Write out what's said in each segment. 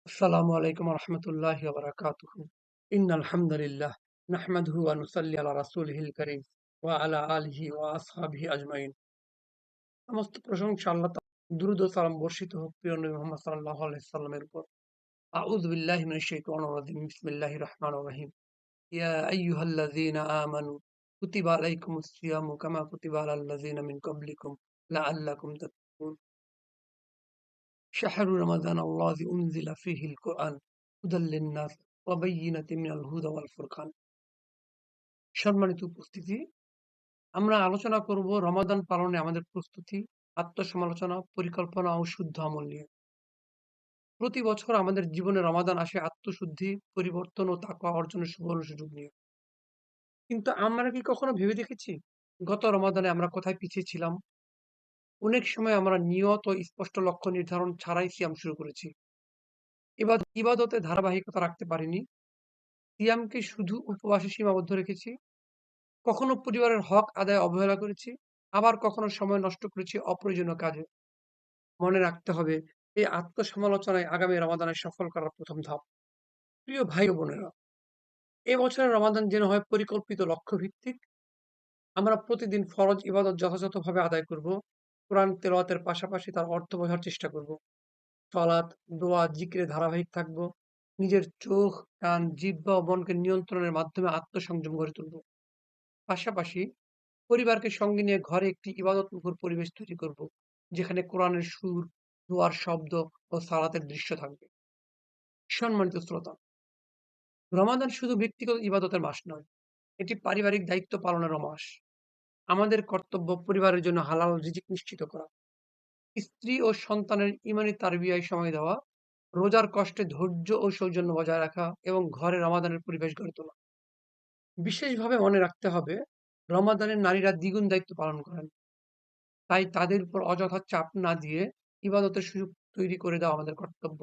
আসসালামু আলাইকুম রহমতুল্লাহি ওয়া বারাকাতুহু। ইন্নাল হামদুলিল্লাহ নাহমাদুহু ওয়া নুসাল্লি আলা রাসূলিহিল কারীম ওয়া আলা আলিহি ওয়া আসহাবিহি আজমাইন। সমস্ত প্রশংসা আল্লাহ দুরূদ ও সালাম বর্ষিত হোক প্রিয় নবী মুহাম্মদ সাল্লাল্লাহু আলাইহি সাল্লামের উপর। আউযু বিল্লাহি মিনাশ শাইতানির রাজিম। বিসমিল্লাহির রহমানির রহিম। ইয়া আইয়ুহাল্লাযীনা আমানু কুতিবা আলাইকুমুস সিয়ামু কামা কুতিবা আলাল লাযীনা মিন ক্বাবলিকুম লাআল্লাকুম তাত্তাকুন। শাহরু রমাদান আল্লাযী উনজিলা ফীহিল কুরআন হুদাল লিন-নাস ওয়া বায়্যিনাতিন মিনাল হুদা ওয়াল ফুরকান। সম্মানিত উপস্থিতি, আমরা আলোচনা করব রমাদান পালনে আমাদের প্রস্তুতি, আত্মসমালোচনা, পরিকল্পনা ও শুদ্ধ আমল নিয়ে। প্রতি বছর আমাদের জীবনে রমাদান আসে আত্মশুদ্ধি, পরিবর্তন ও তাকওয়া অর্জনের সুবর্ণ সুযোগ নিয়ে। কিন্তু আমরা কি কখনো ভেবে দেখেছি গত রমাদানে আমরা কোথায় পিছিয়ে ছিলাম? অনেক সময় আমরা নিয়ত ও স্পষ্ট লক্ষ্য নির্ধারণ ছাড়াই সিয়াম শুরু করেছি। এবার ইবাদতে ধারাবাহিকতা রাখতে পারিনি। সিয়ামকে শুধু উপবাসে সীমাবদ্ধ রেখেছি। কখনো পরিবারের হক আদায়ে অবহেলা করেছি, আবার কখনো সময় নষ্ট করেছি অপ্রয়োজনীয় কাজে। মনে রাখতে হবে, এই আত্মসমালোচনাই আগামী রমাদানে সফল করার প্রথম ধাপ। প্রিয় ভাই ও বোনেরা, এ বছরের রমাদান যেন হয় পরিকল্পিত লক্ষ্যভিত্তিক। আমরা প্রতিদিন ফরজ ইবাদত যথাযথভাবে আদায় করব। কোরআন তেলাওয়াতের পাশাপাশি তার অর্থ বোঝার চেষ্টা করব। সালাত, দোয়া, জিকিরে ধারাবাহিক থাকব। নিজের চোখ, কান, জিহ্বা ও মনকে নিয়ন্ত্রণের মাধ্যমে আত্মসংযম গড়ে তুলব। পাশাপাশি পরিবারকে সঙ্গে নিয়ে ঘরে একটি ইবাদতমুখর পরিবেশ তৈরি করব, যেখানে কোরআনের সুর, দোয়ার শব্দ ও সালাতের দৃশ্য থাকবে। সম্মানিত শ্রোতা, রমাদান শুধু ব্যক্তিগত ইবাদতের মাস নয়, এটি পারিবারিক দায়িত্ব পালনেরও মাস। আমাদের কর্তব্য পরিবারের জন্য হালাল রিজিক নিশ্চিত করা, স্ত্রী ও সন্তানের ঈমানি তারবিয়ায় সময় দেওয়া, রোজার কষ্টে ধৈর্য ও সৌজন্য বজায় রাখা এবং ঘরে রমাদানের পরিবেশ গড়ে তোলা। বিশেষভাবে মনে রাখতে হবে, রমাদানে নারীরা দ্বিগুণ দায়িত্ব পালন করেন। তাই তাদের উপর অযথা চাপ না দিয়ে ইবাদতের সুযোগ তৈরি করে দেওয়া আমাদের কর্তব্য।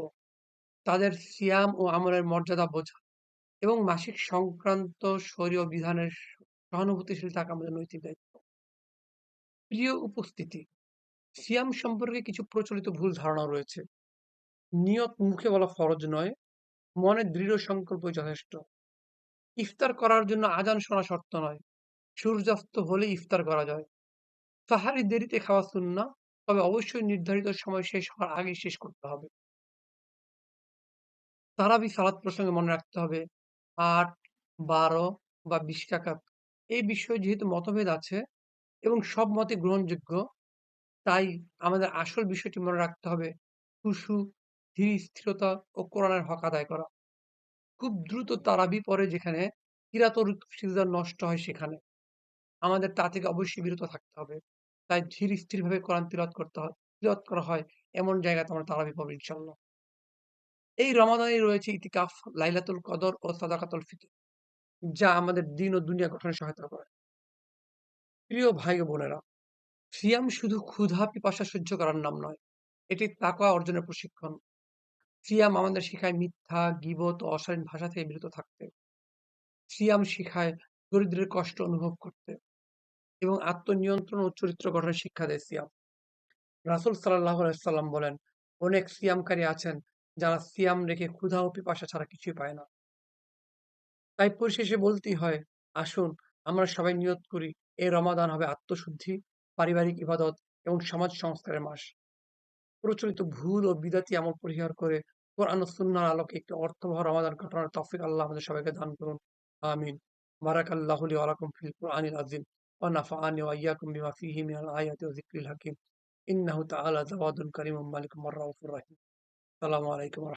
তাদের সিয়াম ও আমলের মর্যাদা বোঝা এবং মাসিক সংক্রান্ত শরীয় বিধানের সহানুভূতিশীল থাকা আমাদের নৈতিক দায়িত্ব। প্রিয় উপস্থিতি, সিয়াম সম্পর্কে কিছু প্রচলিত ভুল ধারণা রয়েছে। নিয়ত মুখে বলা ফরজ নয়, মনে দৃঢ় সংকল্পই যথেষ্ট। ইফতার করার জন্য আজান শোনা শর্ত নয়, সূর্যাস্ত হলে ইফতার করা যায়। সাহারি দেরিতে খাওয়া সুন্নাহ, তবে অবশ্যই নির্ধারিত সময় শেষ হওয়ার আগেই শেষ করতে হবে। তারাবি সালাত প্রসঙ্গে মনে রাখতে হবে ৮, ১২ বা ২০ রাকাত। এই বিষয়ে যেহেতু মতভেদ আছে এবং সব মতই গ্রহণযোগ্য, তাই আমাদের আসল বিষয়টি মনে রাখতে হবে খুশু, ধীর স্থিরতা ও কোরআনের হক আদায় করা। খুব দ্রুত তারাবি পড়ে যেখানে কিরাত ও সিজদা নষ্ট হয় সেখানে। আমাদের তা থেকে অবশ্যই বিরত থাকতে হবে। তাই ধীর স্থিরভাবে কোরআন তিলাওয়াত করা হয় এমন জায়গাতে আমরা তারাবি পড়ব ইনশাআল্লাহ। এই রমাদানেই রয়েছে ইতিকাফ, লাইলাতুল কদর ও সাদাকাতুল ফিতর, যা আমাদের দিন ও দুনিয়া গঠনে সহায়তা করে। প্রিয় ভাই ও বোনেরা, সিয়াম শুধু ক্ষুধা পিপাসা সহ্য করার নাম নয়, এটি তাকওয়া অর্জনের প্রশিক্ষণ। সিয়াম আমাদের শেখায় মিথ্যা, গীবত ও অশালীন ভাষা থেকে বিরত থাকতে। সিয়াম শিখায় দরিদ্রের কষ্ট অনুভব করতে এবং আত্মনিয়ন্ত্রণ ও চরিত্র গঠনের শিক্ষা দেয় সিয়াম। রাসূল সাল্লাল্লাহু আলাইহি ওয়াসাল্লাম বলেন, অনেক সিয়ামকারী আছেন যারা সিয়াম রেখে ক্ষুধা ও পিপাসা ছাড়া কিছুই পায় না। তাই পরিশেষে বলতেই হয়, আসুন আমরা সবাই নিয়ত করি, এই রমাদান হবে আত্মশুদ্ধি, পারিবারিক ইবাদত এবং সমাজ সংস্কারের মাস। প্রচলিত ভুল ও বিদাতি আমল পরিহার করে কোরআন ও সুন্নাহর আলোকে একটি অর্থবহ রমাদান কাটানোর তৌফিক আল্লাহ আমাদের সবাইকে দান করুন। আমিন। বারাকাল্লাহু লি ওয়া লাকুম ফিল কুরআনিল আযীম ওয়া নাফা'আনি ওয়া ইয়্যাকুম বিমা ফীহি মিনাল আয়াতি ওয়া যিকরিল হাকীম। ইন্নাহু তাআলা জাওয়াদুন কারীমুম মালিকুম আর রাউফুর রাহিম। আসসালামু আলাইকুম।